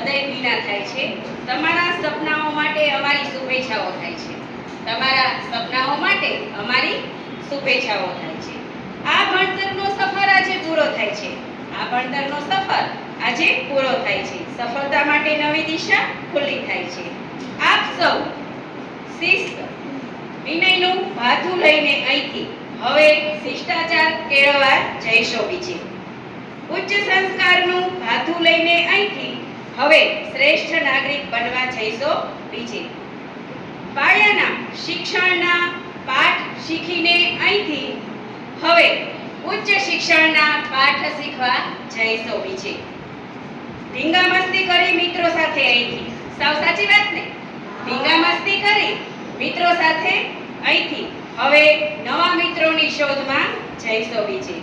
હૃદય ભીના થાય છે। તમારા સપનાઓ માટે અમારી શુભેચ્છાઓ થાય છે। તમારા સપનાઓ માટે અમારી શુભેચ્છાઓ થાય છે। આ ભણતરનો સફર આજે પૂરો થાય છે। આ ભણતરનો સફર આજે પૂરો થાય છે। સફળતા માટે નવી દિશા ખુલ્લી થાય છે। આપ સૌ શિસ્ત વિનયનું ભાથું લઈને અહીંથી હવે શિષ્ટાચાર કેળવવા જઈશો બીજે। ઉચ્ચ સંસ્કારનું ભાથું લઈને અહીંથી હવે શ્રેષ્ઠ નાગરિક બનવા જઈશો બીજે। પાયાના શિક્ષણના પાઠ શીખીને અહીંથી હવે ઉચ્ચ શિક્ષણના પાઠ શીખવા જઈશો બીજે। ધીંગા મસ્તી કરી મિત્રો સાથે અહીંથી, સાવ સાચી વાત ને? ધીંગા મસ્તી કરી મિત્રો સાથે અહીંથી હવે નવા મિત્રોની શોધમાં જઈશો બીજે।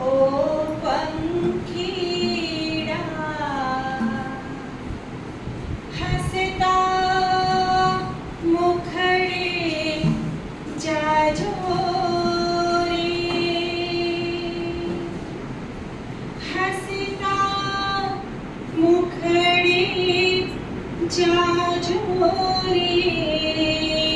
ઓ પંખીડા હસતા મુખડે જાજો રે, હસતા મુખડે જાજો રે।